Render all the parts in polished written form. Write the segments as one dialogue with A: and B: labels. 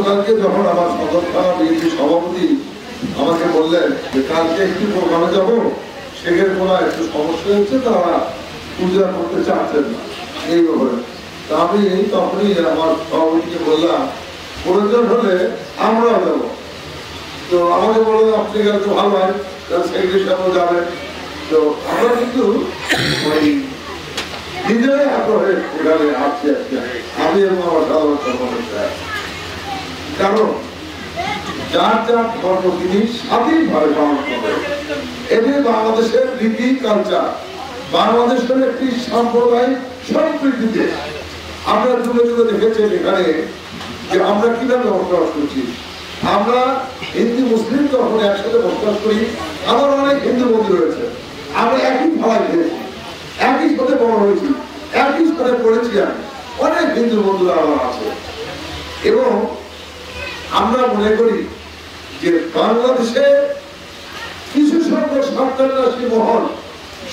A: গতকালকে যখন আমার সদর থানা বিএনপি সভাপতি আমাকে বললেন যে কালকে একটু প্রোগ্রামে যাবো, সেখানে কোনো একটু সমস্যা হচ্ছে, তারা পূজা করতে চাচ্ছেন না এই ব্যাপারে। তা আমি তখনই আমার সভাপতিকে বললাম প্রয়োজন হলে আমরাও যাবো। তো আমাকে বললেন আপনি গেলে তো ভালো হয়, সেক্রেটারি সাহেবও যাবেন। তো আমরা কিন্তু ওই নিজেরাই আগ্রহে এখানে আসছি আজকে, আমি এবং আমার সাধারণ সম্পাদক। কারণ যার যার ধর্ম তিনি স্বাধীনভাবে পালন করবেন, এটি বাংলাদেশের রীতি কালচার, বাংলাদেশের একটি সাম্প্রদায়িক সম্প্রীতিতে। আমরা যুগে যুগে দেখেছেন এখানে যে আমরা কিভাবে বসবাস করছি। আমরা হিন্দু মুসলিম যখন একসাথে বসবাস করি, আমার অনেক হিন্দু বন্ধু রয়েছে, আমরা একই ভাড়ায় খেয়েছি, একই সাথে বড় হয়েছি, একই সাথে পড়েছি, আমি অনেক হিন্দু বন্ধুরা আমার আছে। এবং আমরা মনে করি যে বাংলাদেশে কিছু সংখ্যক সরকারি মহল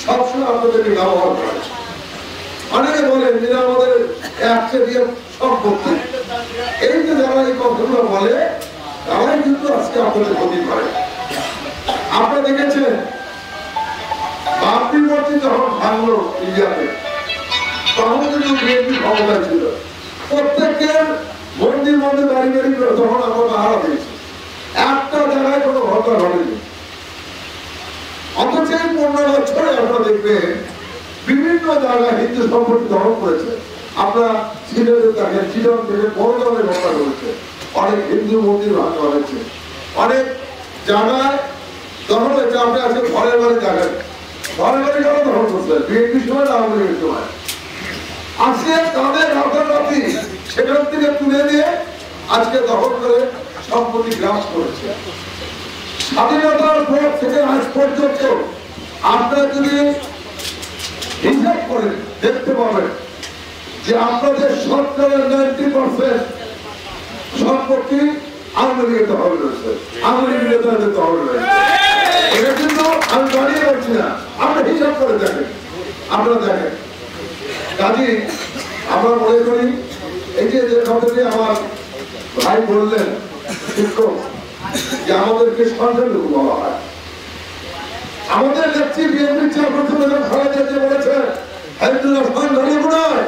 A: সবসময় আপনাদেরকে ব্যবহার করে। অনেকে বলেন যে আমাদের একচেটিয়া সম্পত্তি, এই যে যারা এই কথাগুলো বলে তারাই কিন্তু আজকে আপনাদের ক্ষতি করে। আপনারা দেখেছেন বাবরি মসজিদ যখন ভাঙলো ইন্ডিয়াতে, তখন কিন্তু বিএনপি ক্ষমতায় ছিল, প্রত্যেকের মন্দির মন্দির বাড়ি বাড়ি করে তখন আমরা পাহারা দিয়েছি, একটা জায়গায় কোনো ঘটনা ঘটেনি। অথচ 15 বছরে আপনারা দেখবেন বিভিন্ন জায়গায় হিন্দু সম্পত্তি দখল করেছে। আপনারা সিলেটে দেখেন, চিটন থেকে বড় ধরনের ঘটনা ঘটেছে, অনেক হিন্দু মন্দির ভাঙা হয়েছে, অনেক জায়গায় দখল হয়েছে। আপনি আজকে ঘরের বাড়ি দেখেন, ঘরের বাড়ি কেন দখল করছে? বিএনপির সময়, আওয়ামী লীগের সময়। আজকে তাদের রাতারাতি সেখান থেকে তুলে দিয়ে আজকে দখল করে সম্পত্তি গ্রাস করেছে। স্বাধীনতার পর থেকে আজ পর্যন্ত আপনারা যদি হিসাব করেন দেখতে পাবেন যে আপনাদের সরকারের 90% সম্পত্তি আওয়ামী লীগের দখল রয়েছে, আওয়ামী লীগের নেতাদের দখল রয়েছে। এটা কিন্তু আমি বাড়িয়ে বলছি না, আমরা হিসাব করে দেখেন, আপনারা দেখেন। কাজে আমরা মনে করি এই যে কথাটি আমার ভাই বললেন শিক্ষক, যে আমাদেরকে সংখ্যালঘু বলা হয়। আমাদের নেত্রী বিএনপির চেয়ারপারসন বেগম খালেদা জিয়া বলেছেন হিন্দুরা সংখ্যালঘু নয়,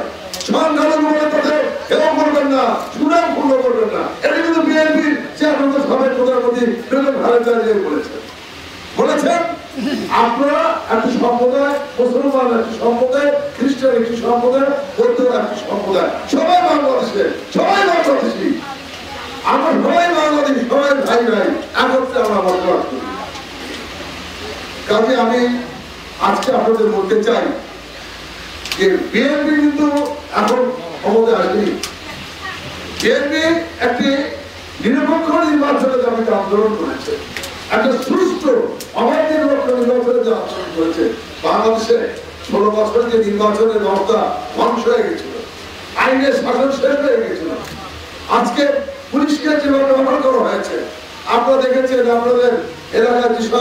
A: সংখ্যালঘু বলে তাদের কেউ করবেন না, সুনাম পূর্ণ করবেন না। এটা কিন্তু বিএনপির চেয়ারপারসন সাবেক প্রধানমন্ত্রী বেগম খালেদা জিয়া বলেছেন আপনারা একটি সম্প্রদায়, মুসলমান একটি সম্প্রদায়, খ্রিস্টান একটি সম্প্রদায়, বৌদ্ধ একটি সম্প্রদায়, সবাই বাংলাদেশে, সবাই বাংলাদেশি, আমরা সবাই বাংলাদেশি, সবাই ভাই ভাই, একত্রে আমরা বসবাস করি। কাজে আমি আজকে আপনাদের বলতে চাই যে বিএনপি কিন্তু এখন ক্ষমতায় আসেনি। বিএনপি একটি নিরপেক্ষ নির্বাচনের দাবিতে আন্দোলন করেছে, একটা সুস্থ অবাধ নিরপেক্ষ নির্বাচনের যে আন্দোলন করেছে। বাংলাদেশে 16 বছরের যে নির্বাচনের ব্যবস্থা ধ্বংস হয়ে গেছিল, আইনের শাসন শেষ হয়ে গেছিল। আজকে পুলিশকে যেভাবে ব্যবহার করা হয়েছে, আপনারা দেখেছেন আপনাদের এলাকার যেসব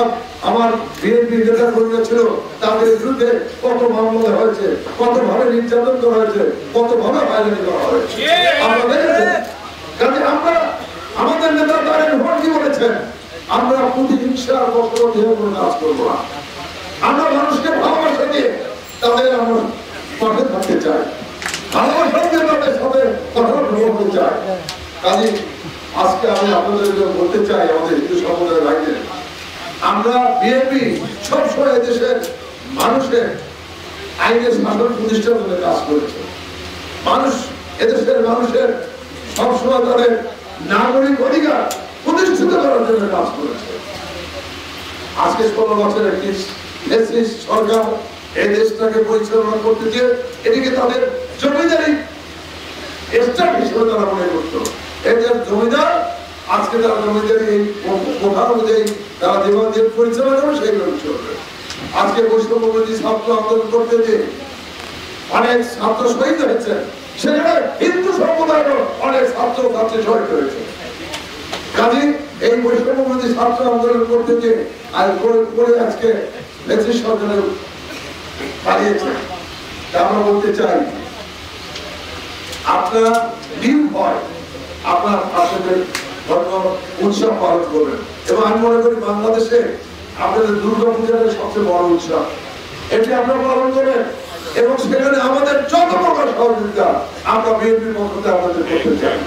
A: আমার বিএনপি নেতা কর্মীরা ছিল তাদের বিরুদ্ধে কত মামলা হয়েছে, কত ভাবে নির্যাতন করা হয়েছে, কত ভাবে হয়রানি করা হয়েছে, আপনারা দেখেছেন। কাজে আমরা আমাদের নেতা তারেক রহমান কি বলেছেন, আমরা প্রতিহিংসার বশবর্তী হয়ে কোনো কাজ করবো না, আমরা মানুষকে ভালোবাসা দিয়ে তাদের আমরা পাশে থাকতে চাই, ভালোবাসা দিয়ে তাদের সাথে কথা বলতে চাই। কাজে আজকে আমি আপনাদের বলতে চাই, আমাদের হিন্দু সম্প্রদায়ের ভাইদের, আমরা বিএনপি সবসময় এদেশের মানুষের আইনের শাসন প্রতিষ্ঠার জন্য কাজ করেছে। মানুষ, এদেশের মানুষের সবসময় তাদের নাগরিক অধিকার প্রতিষ্ঠিত করার জন্য কাজ করেছে। আজকে 16 বছরের একটি সরকার এই দেশটাকে পরিচালনা করতে গিয়ে এদিকে তাদের জমিদারি স্টার্ট হিসেবে তারা মনে করত। এদের জমিদার আজকে তারা জমিদারি এই কোঠা অনুযায়ী তারা যেভাবে পরিচালনা করবে সেইভাবে চলবে। আজকে বৈষম্যবিরোধী ছাত্র আন্দোলন করতে যে অনেক ছাত্র শহীদ হয়েছে, সেখানে হিন্দু সম্প্রদায়েরও অনেক ছাত্র ছাত্রী শহীদ হয়েছে। কাজে এই বৈষম্যবিরোধী ছাত্র আন্দোলন করতে যে করে আজকে নেত্রী সরকারের পালিয়েছে। আমরা বলতে চাই আপনারা নির্ভয় আপনার আপনাদের ধর্ম উৎসব পালন করবেন। এবং আমি মনে করি বাংলাদেশে আপনাদের দুর্গা পূজার সবচেয়ে বড় উৎসব, এটি আপনারা পালন করেন এবং সেখানে আমাদের যত প্রকার সহযোগিতা আমরা বিএনপির পক্ষ থেকে আপনাদের করতে চাই।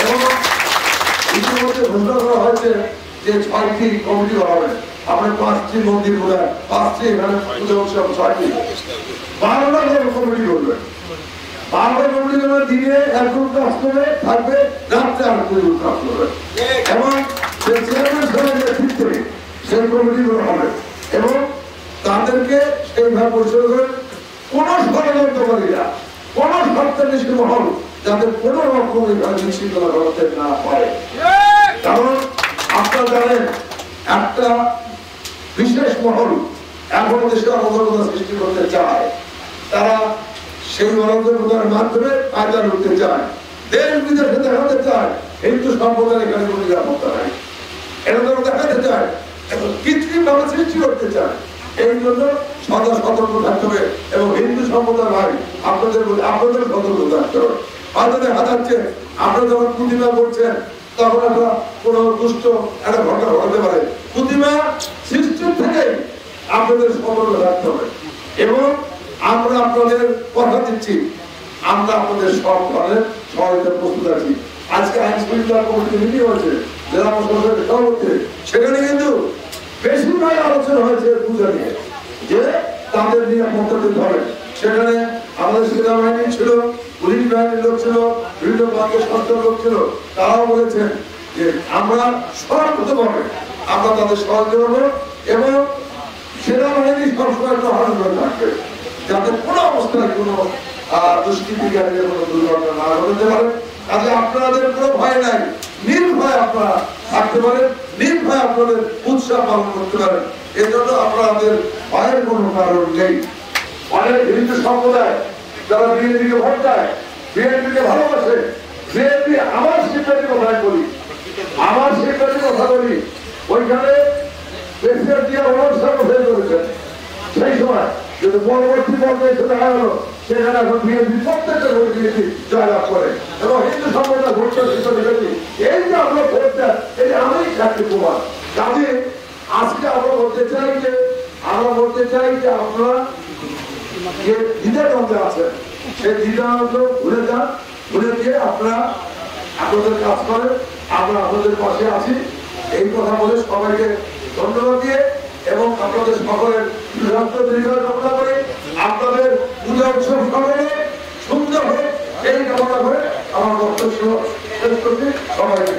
A: এবং ইতিমধ্যে ঘোষণা করা হয়েছে যে 6টি কমিটি হবে, আপনার 5টি মন্দির ঘোরার, 5টি এখানে পূজা উৎসব, 6টি 12টা কমিটি করবেন। 12টা কমিটি করবে, দিনে এক গ্রুপ কাজ করে থাকবে, রাত্রে আর গ্রুপ কাজ করবে এবং চেয়ারম্যান সাহেবের নেতৃত্বে সেই কমিটিগুলো হবে এবং তাদেরকে সেইভাবে পরিচালনা করে কোন ষড়যন্ত্রকারীরা, কোন সত্যানিষ্ঠ মহল যাতে কোন রকম বিশৃঙ্খলা করতে না পারে। কারণ আপনারা জানেন একটা বিশেষ মহল এখন দেশে অরাজকতা সৃষ্টি করতে চায়, তারা সেই অরাজকতার মাধ্যমে ফায়দা লুটতে চায়, দেশ বিদেশে দেখাতে চায় হিন্দু সম্প্রদায়ের এখানে কোনো নিরাপত্তা নাই, এটা তারা দেখাতে চায়, কৃত্রিম ভাবে সৃষ্টি করতে চায়। এই জন্য সদা সতর্ক থাকতে হবে এবং হিন্দু সম্প্রদায় ভাই আপনাদের সতর্ক থাকতে হবে। হয়তো দেখা যাচ্ছে আপনারা যখন প্রতিমা করছেন তখন একটা কোন দুষ্ট একটা ঘটনা ঘটতে পারে, প্রতিমা সৃষ্টির থেকে আপনাদের সতর্ক থাকতে হবে এবং আমরা আপনাদের কথা দিচ্ছি আমরা আপনাদের সব ধরনের সহায়তা প্রস্তুত আছি। আজকে আইন শৃঙ্খলা কমিটি মিটিং হয়েছে জেলা প্রশাসনের সভাপতি, সেখানে কিন্তু বেশিরভাগ আলোচনা হয়েছে পূজা নিয়ে, যে তাদের নিরাপত্তা দিতে হবে। সেখানে আমাদের সেনাবাহিনী ছিল, পুলিশ বাহিনীর লোক ছিল, বিভিন্ন বাংলা সংস্থার লোক ছিল, তারাও বলেছেন যে আমরা সর্বতভাবে আমরা তাদের সহযোগিতা করবো এবং সেনাবাহিনী সবসময় প্রহরণ করে থাকবে যাতে কোনো অবস্থায় কোনো দুষ্কৃতিকারীদের কোনো দুর্ঘটনা না ঘটতে পারে। কাজে আপনাদের কোনো ভয় নাই, নির্ভয় আপনারা থাকতে পারেন, নির্ভয় আপনাদের উৎসব পালন করতে পারেন, এজন্য আপনাদের ভয়ের কোনো কারণ নেই। অনেক হিন্দু সম্প্রদায় যারা বিএনপিকে ভোট দেয়, বিএনপিকে ভালোবাসে, বিএনপি আমার শিক্ষার্থী কথা বলি, আমার শিক্ষার্থী কথা বলি, ওইখানে প্রেসিডেন্ট জিয়া রহমান সাহেব ফেল করেছেন সেই সময়, কিন্তু পরবর্তী পর্যায়ে সেটা হলো সেখানে এখন বিএনপি প্রত্যেকটা ভোট বিএনপি জয়লাভ করে এবং হিন্দু সম্প্রদায় ভোট দিয়েছি। এই যে আমরা ভোট দেয় এই আমি চাকরি কুমার কাজে আজকে আমরা বলতে চাই যে আপনারা যে দ্বিধাদ্বন্দ্বে আছেন সেই দ্বিধাদ্বন্দ্ব ভুলে যান, ভুলে দিয়ে আপনারা আপনাদের কাজ করেন, আমরা আপনাদের পাশে আছি এই কথা বলে সবাইকে ধন্যবাদ দিয়ে এবং আপনাদের সকলের দীর্ঘায়ু কামনা করে আপনাদের পূজা উৎসব সকলে সুন্দর হয়ে এই কামনা করে আমার বক্তব্য শেষ করছি। সবাইকে